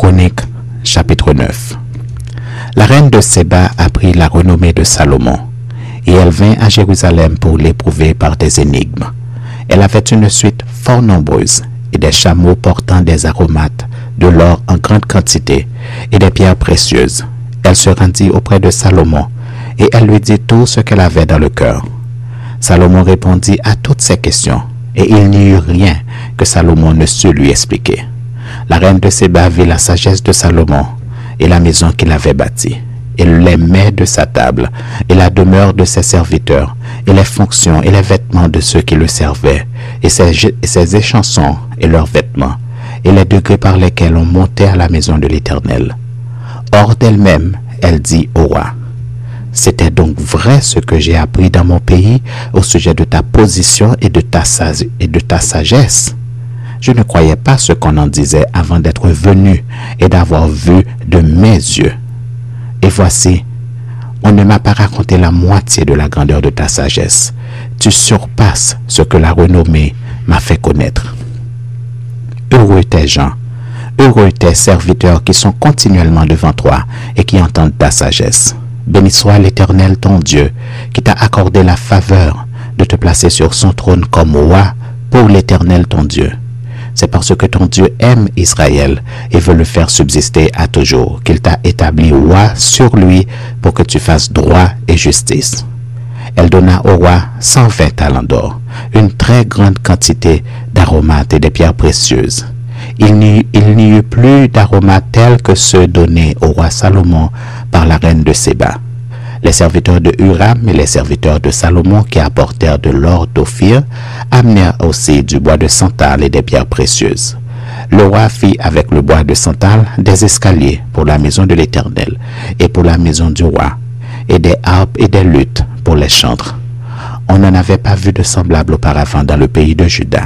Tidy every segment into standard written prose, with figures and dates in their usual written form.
Chroniques, chapitre 9. La reine de Séba apprit la renommée de Salomon, et elle vint à Jérusalem pour l'éprouver par des énigmes. Elle avait une suite fort nombreuse, et des chameaux portant des aromates, de l'or en grande quantité, et des pierres précieuses. Elle se rendit auprès de Salomon, et elle lui dit tout ce qu'elle avait dans le cœur. Salomon répondit à toutes ses questions, et il n'y eut rien que Salomon ne sût lui expliquer. La reine de Séba vit la sagesse de Salomon et la maison qu'il avait bâtie, et les mets de sa table, et la demeure de ses serviteurs, et les fonctions et les vêtements de ceux qui le servaient, et ses échansons et leurs vêtements, et les degrés par lesquels on montait à la maison de l'Éternel. Hors d'elle-même, elle dit au roi: c'était donc vrai ce que j'ai appris dans mon pays au sujet de ta position et de ta sagesse. Je ne croyais pas ce qu'on en disait avant d'être venu et d'avoir vu de mes yeux. Et voici, on ne m'a pas raconté la moitié de la grandeur de ta sagesse. Tu surpasses ce que la renommée m'a fait connaître. Heureux tes gens, heureux tes serviteurs qui sont continuellement devant toi et qui entendent ta sagesse. Béni soit l'Éternel ton Dieu, qui t'a accordé la faveur de te placer sur son trône comme roi pour l'Éternel ton Dieu. C'est parce que ton Dieu aime Israël et veut le faire subsister à toujours qu'il t'a établi roi sur lui pour que tu fasses droit et justice. Elle donna au roi 120 talents d'or, une très grande quantité d'aromates et de pierres précieuses. Il n'y eut plus d'aromates tels que ceux donnés au roi Salomon par la reine de Séba. Les serviteurs de Huram et les serviteurs de Salomon qui apportèrent de l'or d'Ophir amenèrent aussi du bois de santal et des pierres précieuses. Le roi fit avec le bois de santal des escaliers pour la maison de l'Éternel et pour la maison du roi, et des harpes et des luttes pour les chantres. On n'en avait pas vu de semblable auparavant dans le pays de Juda.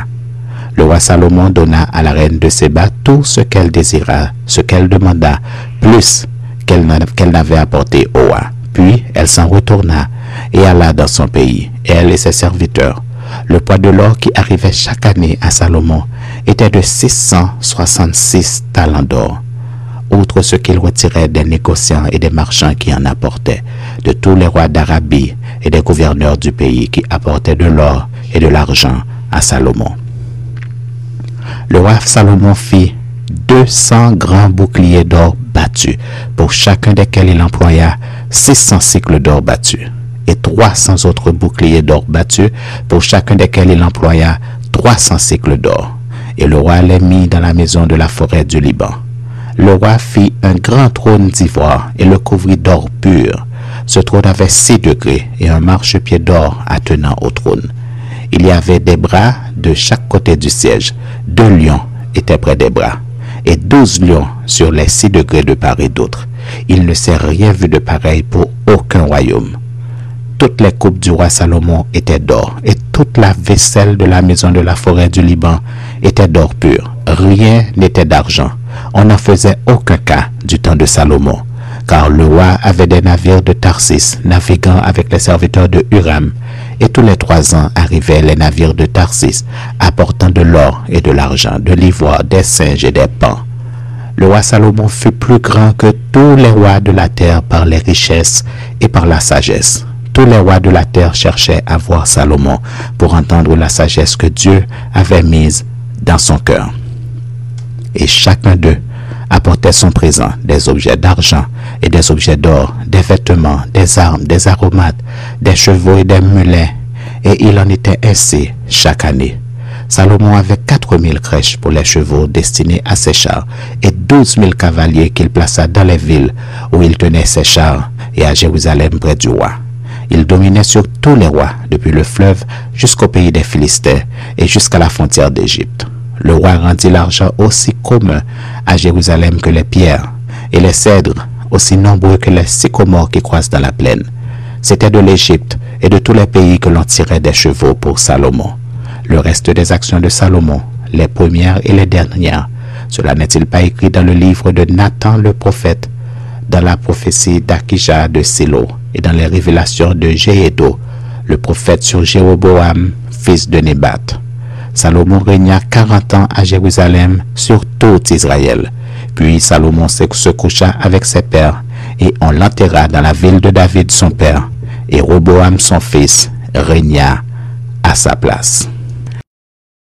Le roi Salomon donna à la reine de Séba tout ce qu'elle désira, ce qu'elle demanda, plus qu'elle n'avait apporté au roi. Puis elle s'en retourna et alla dans son pays, elle et ses serviteurs. Le poids de l'or qui arrivait chaque année à Salomon était de 666 talents d'or, outre ce qu'il retirait des négociants et des marchands qui en apportaient, de tous les rois d'Arabie et des gouverneurs du pays qui apportaient de l'or et de l'argent à Salomon. Le roi Salomon fit 200 grands boucliers d'or battus, pour chacun desquels il employa 600 cycles d'or battus, et 300 autres boucliers d'or battus, pour chacun desquels il employa 300 cycles d'or. Et le roi les mit dans la maison de la forêt du Liban. Le roi fit un grand trône d'ivoire et le couvrit d'or pur. Ce trône avait 6 degrés et un marchepied d'or attenant au trône. Il y avait des bras de chaque côté du siège. 2 lions étaient près des bras, et 12 lions sur les 6 degrés de part et d'autre. Il ne s'est rien vu de pareil pour aucun royaume. Toutes les coupes du roi Salomon étaient d'or, et toute la vaisselle de la maison de la forêt du Liban était d'or pur. Rien n'était d'argent. On n'en faisait aucun cas du temps de Salomon, car le roi avait des navires de Tarsis naviguant avec les serviteurs de Huram, et tous les 3 ans arrivaient les navires de Tarsis apportant de l'or et de l'argent, de l'ivoire, des singes et des paons. Le roi Salomon fut plus grand que tous les rois de la terre par les richesses et par la sagesse. Tous les rois de la terre cherchaient à voir Salomon pour entendre la sagesse que Dieu avait mise dans son cœur. Et chacun d'eux apportait son présent, des objets d'argent et des objets d'or, des vêtements, des armes, des aromates, des chevaux et des mulets, et il en était ainsi chaque année. Salomon avait 4000 crèches pour les chevaux destinés à ses chars, et 12 000 cavaliers qu'il plaça dans les villes où il tenait ses chars, et à Jérusalem près du roi. Il dominait sur tous les rois, depuis le fleuve jusqu'au pays des Philistins et jusqu'à la frontière d'Égypte. Le roi rendit l'argent aussi commun à Jérusalem que les pierres, et les cèdres aussi nombreux que les sycomores qui croissent dans la plaine. C'était de l'Égypte et de tous les pays que l'on tirait des chevaux pour Salomon. Le reste des actions de Salomon, les premières et les dernières, cela n'est-il pas écrit dans le livre de Nathan le prophète, dans la prophétie d'Akija de Silo et dans les révélations de Jéhédo, le prophète sur Jéroboam, fils de Nébat. Salomon régna 40 ans à Jérusalem sur tout Israël. Puis Salomon se coucha avec ses pères, et on l'enterra dans la ville de David son père, et Roboam son fils régna à sa place.